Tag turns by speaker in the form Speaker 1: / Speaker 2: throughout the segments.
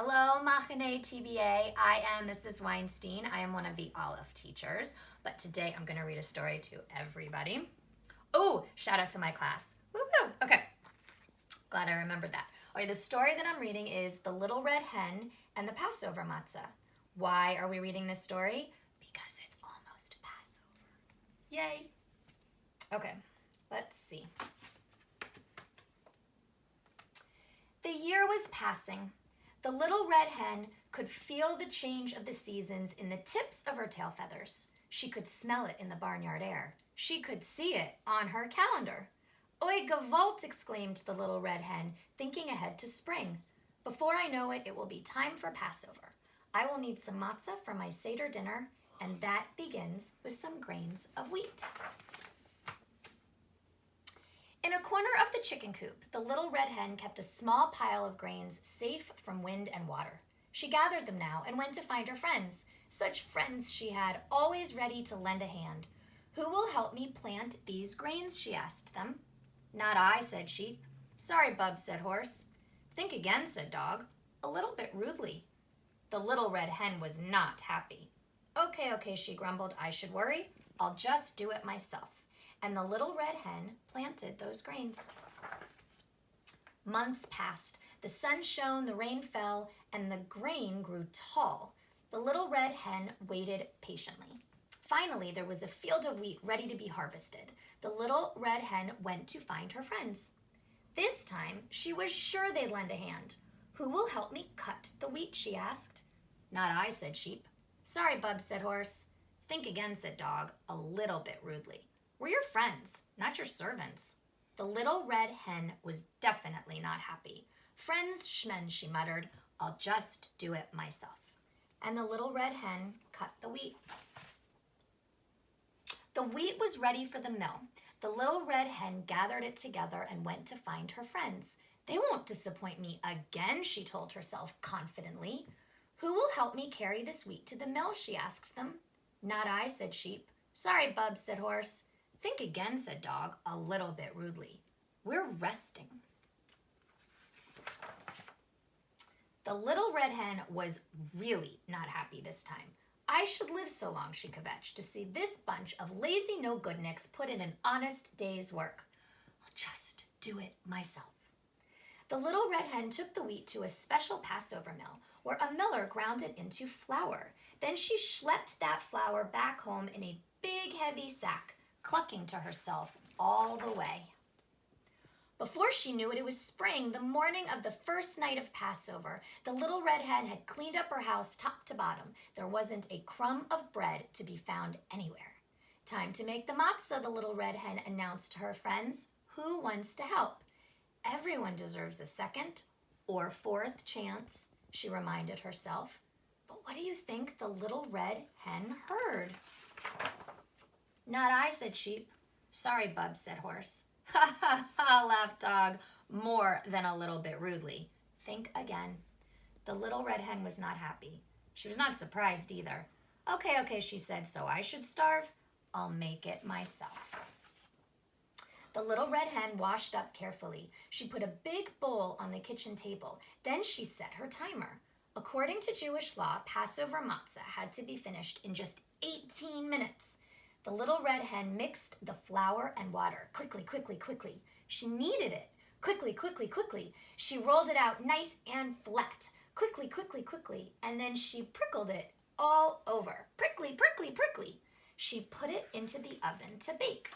Speaker 1: Hello, Machane TBA. I am Mrs. Weinstein. I am one of the Olive teachers, but today I'm going to read a story to everybody. Oh, shout out to my class. Woo-hoo. Okay, glad I remembered that. Okay, the story that I'm reading is The Little Red Hen and the Passover Matzah. Why are we reading this story? Because it's almost Passover. Yay. Okay, let's see. The year was passing. The little red hen could feel the change of the seasons in the tips of her tail feathers. She could smell it in the barnyard air. She could see it on her calendar. Oi, gewalt, exclaimed the little red hen, thinking ahead to spring. Before I know it, it will be time for Passover. I will need some matzah for my Seder dinner, and that begins with some grains of wheat. In a corner of the chicken coop, the little red hen kept a small pile of grains safe from wind and water. She gathered them now and went to find her friends. Such friends she had, always ready to lend a hand. Who will help me plant these grains, she asked them. Not I, said sheep. Sorry, bub, said horse. Think again, said dog, a little bit rudely. The little red hen was not happy. Okay, she grumbled, I should worry. I'll just do it myself. And the little red hen planted those grains. Months passed. The sun shone, the rain fell, and the grain grew tall. The little red hen waited patiently. Finally, there was a field of wheat ready to be harvested. The little red hen went to find her friends. This time, she was sure they'd lend a hand. Who will help me cut the wheat, she asked. Not I, said sheep. Sorry, bub, said horse. Think again, said dog, a little bit rudely. We're your friends, not your servants. The little red hen was definitely not happy. Friends, shmen, she muttered. I'll just do it myself. And the little red hen cut the wheat. The wheat was ready for the mill. The little red hen gathered it together and went to find her friends. They won't disappoint me again, she told herself confidently. Who will help me carry this wheat to the mill, she asked them. Not I, said sheep. Sorry, bub, said horse. Think again, said dog, a little bit rudely. We're resting. The little red hen was really not happy this time. I should live so long, she kvetched, to see this bunch of lazy no-goodniks put in an honest day's work. I'll just do it myself. The little red hen took the wheat to a special Passover mill, where a miller ground it into flour. Then she schlepped that flour back home in a big, heavy sack, clucking to herself all the way. Before she knew it, it was spring, the morning of the first night of Passover. The little red hen had cleaned up her house top to bottom. There wasn't a crumb of bread to be found anywhere. Time to make the matzah, the little red hen announced to her friends. Who wants to help? Everyone deserves a second or fourth chance, she reminded herself. But what do you think the little red hen heard? Not I, said sheep. Sorry, bub, said horse. Ha ha ha, laughed dog, more than a little bit rudely. Think again. The little red hen was not happy. She was not surprised either. Okay, she said, so I should starve? I'll make it myself. The little red hen washed up carefully. She put a big bowl on the kitchen table. Then she set her timer. According to Jewish law, Passover matzah had to be finished in just 18 minutes. The little red hen mixed the flour and water. Quickly. She kneaded it. Quickly. She rolled it out nice and flat. Quickly. And then she prickled it all over. Prickly. She put it into the oven to bake.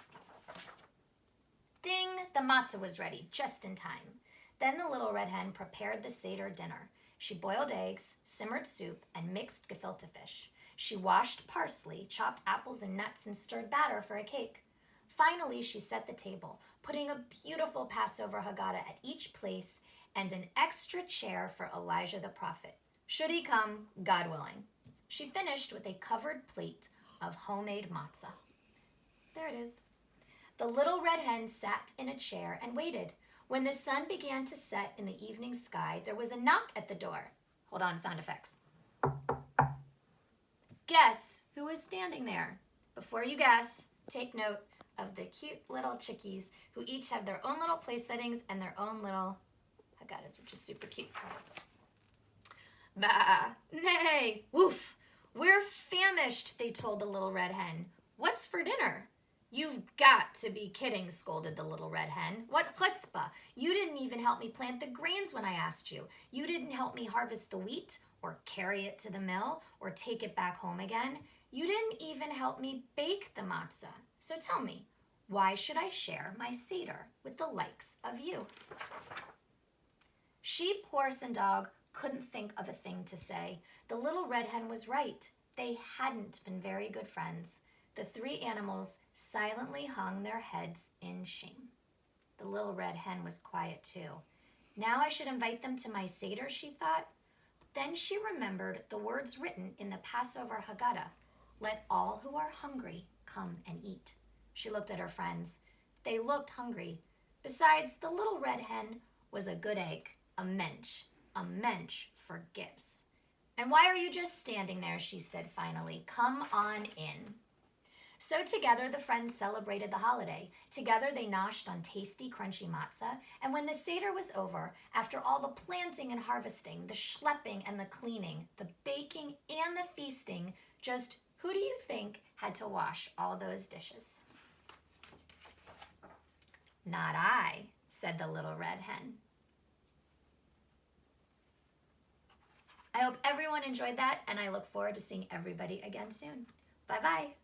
Speaker 1: Ding! The matzah was ready, just in time. Then the little red hen prepared the Seder dinner. She boiled eggs, simmered soup, and mixed gefilte fish. She washed parsley, chopped apples and nuts, and stirred batter for a cake. Finally, she set the table, putting a beautiful Passover Haggadah at each place and an extra chair for Elijah the prophet. Should he come, God willing. She finished with a covered plate of homemade matzah. There it is. The little red hen sat in a chair and waited. When the sun began to set in the evening sky, there was a knock at the door. Hold on, sound effects. Guess who is standing there? Before you guess, take note of the cute little chickies who each have their own little place settings and their own little Haggadahs, which is super cute. Bah, nay, woof. We're famished, they told the little red hen. What's for dinner? You've got to be kidding, scolded the little red hen. What chutzpah! You didn't even help me plant the grains when I asked you. You didn't help me harvest the wheat, or carry it to the mill, or take it back home again. You didn't even help me bake the matzah. So tell me, why should I share my seder with the likes of you? Sheep, horse, and dog couldn't think of a thing to say. The little red hen was right. They hadn't been very good friends. The three animals silently hung their heads in shame. The little red hen was quiet too. Now I should invite them to my seder, she thought. Then she remembered the words written in the Passover Haggadah, "Let all who are hungry come and eat." She looked at her friends. They looked hungry. Besides, the little red hen was a good egg, a mensch. A mensch forgives. "And why are you just standing there?" she said finally. "Come on in." So together the friends celebrated the holiday. Together they noshed on tasty, crunchy matzah. And when the Seder was over, after all the planting and harvesting, the schlepping and the cleaning, the baking and the feasting, just who do you think had to wash all those dishes? "Not I," said the little red hen. I hope everyone enjoyed that, and I look forward to seeing everybody again soon. Bye-bye.